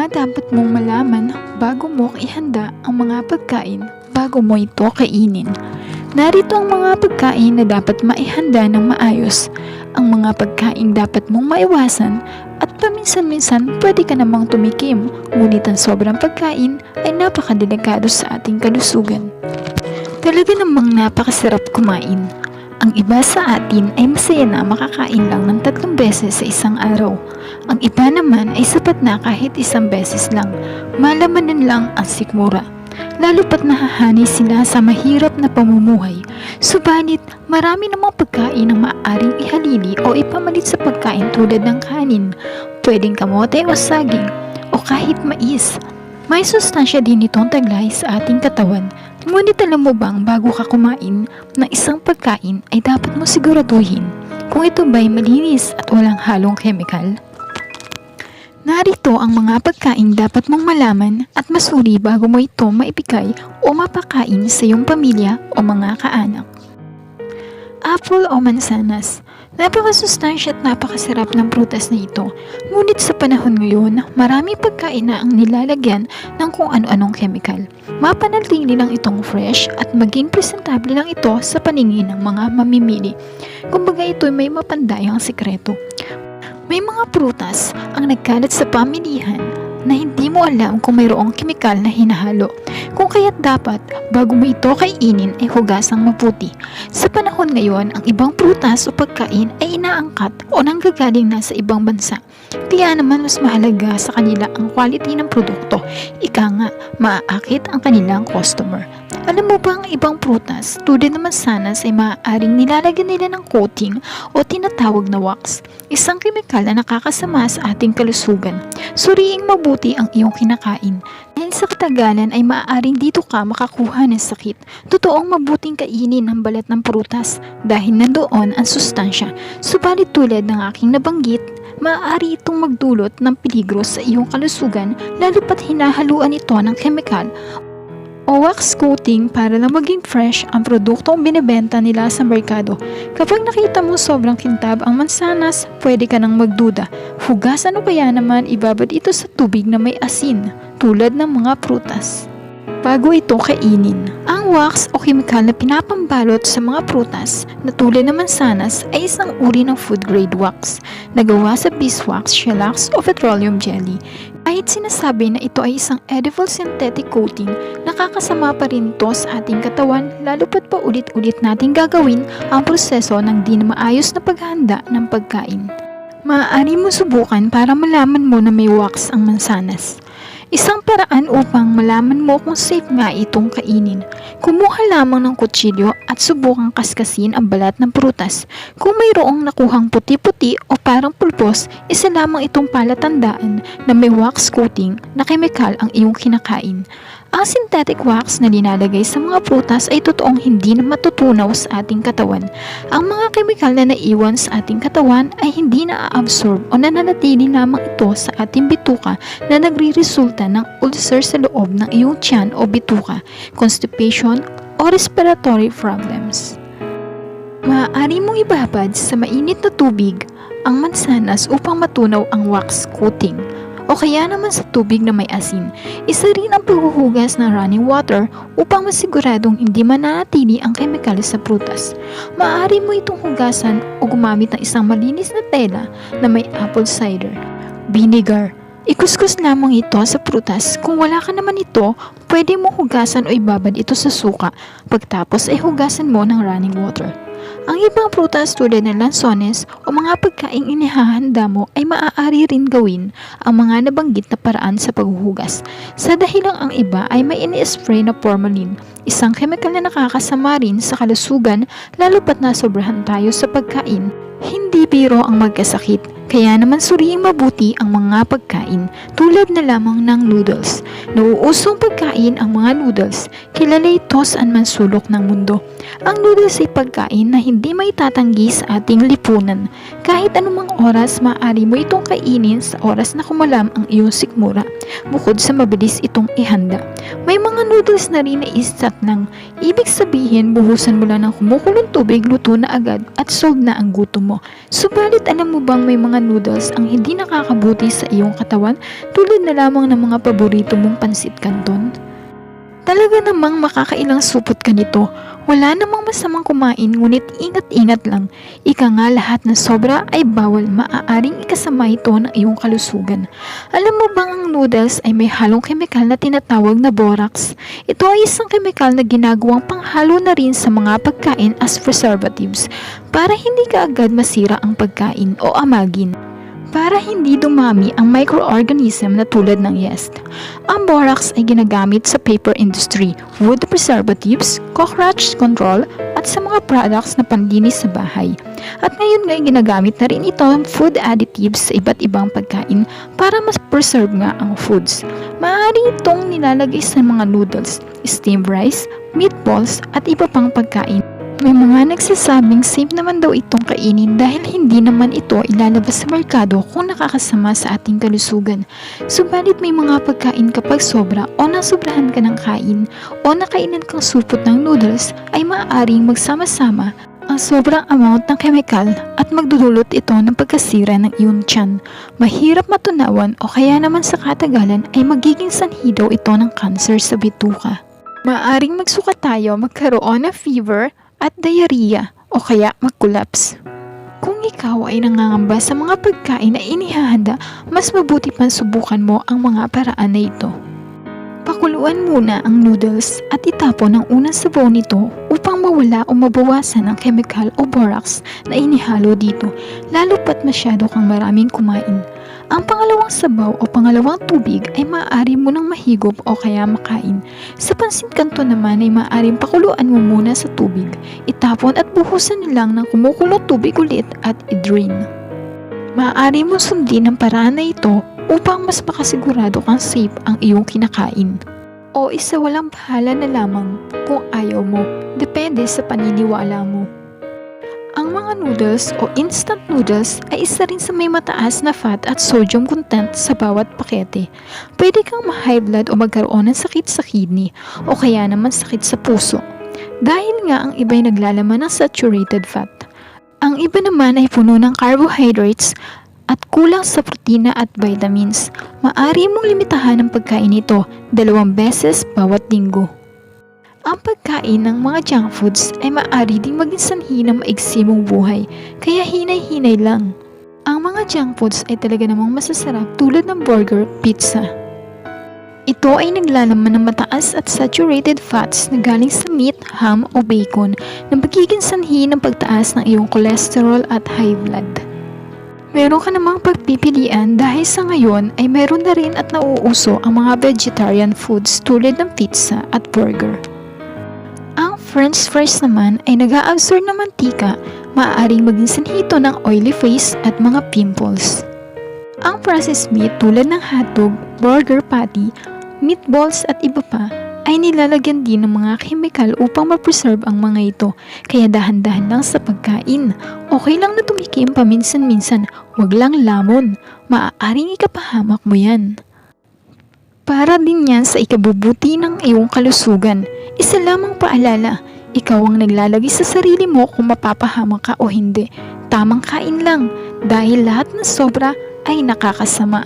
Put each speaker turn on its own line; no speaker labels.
mga dapat mong malaman bago mo ihanda ang mga pagkain bago mo ito kainin. Narito ang mga pagkain na dapat maihanda ng maayos. Ang mga pagkain dapat mong maiwasan at paminsan-minsan pwede ka namang tumikim, ngunit ang sobrang pagkain ay napakadelikado sa ating kalusugan. Talaga namang napakasarap kumain. Ang iba sa atin ay masaya na makakain lang ng 3 beses sa isang araw. Ang iba naman ay sapat na kahit 1 beses lang. Malamanan lang ang sikmura. Lalo pat nahahani sila sa mahirap na pamumuhay. Subalit, marami namang pagkain ang maaaring ihalili o ipamalit sa pagkain tulad ng kanin, pwedeng kamote o saging, o kahit mais. May sustansya din itong taglay sa ating katawan. Ngunit alam mo bang bago ka kumain ng isang pagkain ay dapat mo siguraduhin kung ito ba'y malinis at walang halong chemical? Narito ang mga pagkain dapat mong malaman at masuri bago mo ito maibigay o mapakain sa iyong pamilya o mga kaanak. Apple o mansanas. Napakasustansya at napakasarap ng prutas na ito. Ngunit sa panahon ngayon, marami pagkain na ang nilalagyan ng kung ano-anong chemical. Mapanatili lang itong fresh at maging presentable lang ito sa paningin ng mga mamimili. Kumbaga ito may mapandayang sikreto. May mga prutas ang nagkalat sa pamilihan na hindi mo alam kung mayroong kemikal na hinahalo. Kung kaya't dapat, bago mo ito kainin ay hugasang mabuti. Sa panahon ngayon, ang ibang prutas o pagkain ay inaangkat o nanggagaling na sa ibang bansa. Kaya naman mas mahalaga sa kanila ang quality ng produkto. Ika nga, maaakit ang kanilang customer. Alam mo ba ang ibang prutas, tulad ng mansanas ay maaaring nilalagyan nila ng coating o tinatawag na wax, isang kemikal na nakakasama sa ating kalusugan. Suriing mabuti ang iyong kinakain. Dahil sa katagalan ay maaaring dito ka makakuha ng sakit. Totoong mabuting kainin ang balat ng prutas dahil nandoon ang sustansya. Subalit tulad ng aking nabanggit, maaari itong magdulot ng peligro sa iyong kalusugan lalo pat hinahaluan ito ng kemikal o wax coating para lang maging fresh ang produktong binibenta nila sa merkado. Kapag nakita mo sobrang kintab ang mansanas, pwede ka nang magduda. Hugasan o kaya naman ibabad ito sa tubig na may asin, tulad ng mga prutas, bago ito kainin. Ang wax o kemikal na pinapambalot sa mga prutas na tulad ng mansanas ay isang uri ng food grade wax na gawa sa beeswax, shellac o petroleum jelly. Kahit sinasabi na ito ay isang edible synthetic coating, nakakasama pa rin ito sa ating katawan lalo pat paulit-ulit nating gagawin ang proseso ng di na maayos na paghahanda ng pagkain. Maaari mo subukan para malaman mo na may wax ang mansanas. Isang paraan upang malaman mo kung safe nga itong kainin. Kumuha lamang ng kutsilyo at subukang kaskasin ang balat ng prutas. Kung mayroong nakuhang puti-puti o parang pulbos, isa lamang itong palatandaan na may wax coating na kemikal ang iyong kinakain. Ang synthetic wax na linalagay sa mga prutas ay totoong hindi na matutunaw sa ating katawan. Ang mga kemikal na naiwan sa ating katawan ay hindi na-absorb o nananatili lamang ito sa ating bituka na nagre-resulta ng ulcer sa loob ng iyong tiyan o bituka, constipation o respiratory problems. Maaari mong ibabad sa mainit na tubig ang mansanas upang matunaw ang wax coating, o kaya naman sa tubig na may asin. Isa rin ang paghuhugas ng running water upang masiguradong hindi mananatili ang kemikal sa prutas. Maaari mo itong hugasan o gumamit ng isang malinis na tela na may apple cider vinegar. Ikuskus lamang ito sa prutas. Kung wala ka naman ito, pwede mo hugasan o ibabad ito sa suka. Pagtapos ay hugasan mo ng running water. Ang ibang prutas tulad ng lansones o mga pagkaing inihahanda mo ay maaari rin gawin ang mga nabanggit na paraan sa paghuhugas. Sa dahilang ang iba ay may ini-spray na formalin, isang chemical na nakakasama rin sa kalusugan lalo pat nasobrahan tayo sa pagkain. Hindi biro ang magkasakit, kaya naman suriing mabuti ang mga pagkain tulad na lamang ng noodles. Nauusong pagkain ang mga noodles, kilala ito saan man sulok ng mundo. Ang noodles ay pagkain na hindi may tatanggi sa ating lipunan. Kahit anumang oras, maaari mo itong kainin sa oras na kumalam ang iyong sikmura, bukod sa mabilis itong ihanda. May mga noodles na rin na instant lang. Ibig sabihin, buhusan mo lang ng kumukulong tubig, luto na agad at solve na ang gutom mo. Subalit alam mo bang may mga mga noodles ang hindi nakakabuti sa iyong katawan tulad na lamang ng mga paborito mong pansit canton? Talaga namang makakailang supot ka nito. Wala namang masamang kumain, ngunit ingat-ingat lang. Ika nga, lahat na sobra ay bawal, maaaring ikasama ito ng iyong kalusugan. Alam mo bang ang noodles ay may halong kemikal na tinatawag na borax? Ito ay isang kemikal na ginagawang panghalo na rin sa mga pagkain as preservatives para hindi ka agad masira ang pagkain o amagin. Para hindi dumami ang microorganism na tulad ng yeast. Ang borax ay ginagamit sa paper industry, wood preservatives, cockroach control, at sa mga products na panlinis sa bahay. At ngayon ay ginagamit na rin ito ang food additives sa iba't ibang pagkain para mas preserve nga ang foods. Maaari itong nilalagay sa mga noodles, steamed rice, meatballs, at iba pang pagkain. May mga nagsasabing safe naman daw itong kainin dahil hindi naman ito ilalabas sa merkado kung nakakasama sa ating kalusugan. Subalit may mga pagkain kapag sobra o nasobrahan ka ng kain o nakainan kang supot ng noodles ay maaaring magsama-sama ang sobrang amount ng kemikal at magdudulot ito ng pagkasira ng iyong tiyan. Mahirap matunawan o kaya naman sa katagalan ay magiging sanhi daw ito ng cancer sa bituka. Maaaring magsuka tayo, magkaroon ng fever at diarrhea o kaya mag-collapse. Kung ikaw ay nangangamba sa mga pagkain na inihahanda, mas mabuti pang subukan mo ang mga paraan na ito. Pakuluan muna ang noodles at itapon ang unang sabaw nito upang mawala o mabawasan ang chemical o borax na inihalo dito, lalo pat masyado kang maraming kumain. Ang pangalawang sabaw o pangalawang tubig ay maaari mo nang mahigop o kaya makain. Sa pansit canton naman ay maaaring pakuluan mo muna sa tubig, itapon at buhusan na lang ng kumukulong tubig ulit at i-drain. Maaari mo sundin ang paraan na ito upang mas makasigurado kang safe ang iyong kinakain. O isa walang bahala na lamang kung ayaw mo, depende sa paniniwala mo. Ang mga noodles o instant noodles ay isa rin sa may mataas na fat at sodium content sa bawat pakete. Pwede kang ma-high blood o magkaroon ng sakit sa kidney o kaya naman sakit sa puso. Dahil nga ang iba ay naglalaman ng saturated fat. Ang iba naman ay puno ng carbohydrates at kulang sa protina at vitamins. Maaari mong limitahan ang pagkain nito 2 beses bawat linggo. Ang pagkain ng mga junk foods ay maaari ding maging sanhi ng maigsi mong buhay, kaya hinay-hinay lang. Ang mga junk foods ay talaga namang masasarap tulad ng burger, pizza. Ito ay naglalaman ng mataas at saturated fats na galing sa meat, ham o bacon na magiging sanhi ng pagtaas ng iyong cholesterol at high blood. Meron ka namang pagpipilian dahil sa ngayon ay meron na rin at nauuso ang mga vegetarian foods tulad ng pizza at burger. Ang French fries naman ay nag-a-absorb ng mantika, maaaring maging sanhi ito ng oily face at mga pimples. Ang processed meat tulad ng hotdog, burger patty, meatballs at iba pa ay nilalagyan din ng mga chemical upang ma-preserve ang mga ito, kaya dahan-dahan lang sa pagkain. Okay lang na tumikim paminsan-minsan, wag lang lamon, maaaring ikapahamak mo yan. Para din yan sa ikabubuti ng iyong kalusugan. Isa lamang paalala, ikaw ang naglalagay sa sarili mo kung mapapahamak ka o hindi. Tamang kain lang dahil lahat ng sobra ay nakakasama.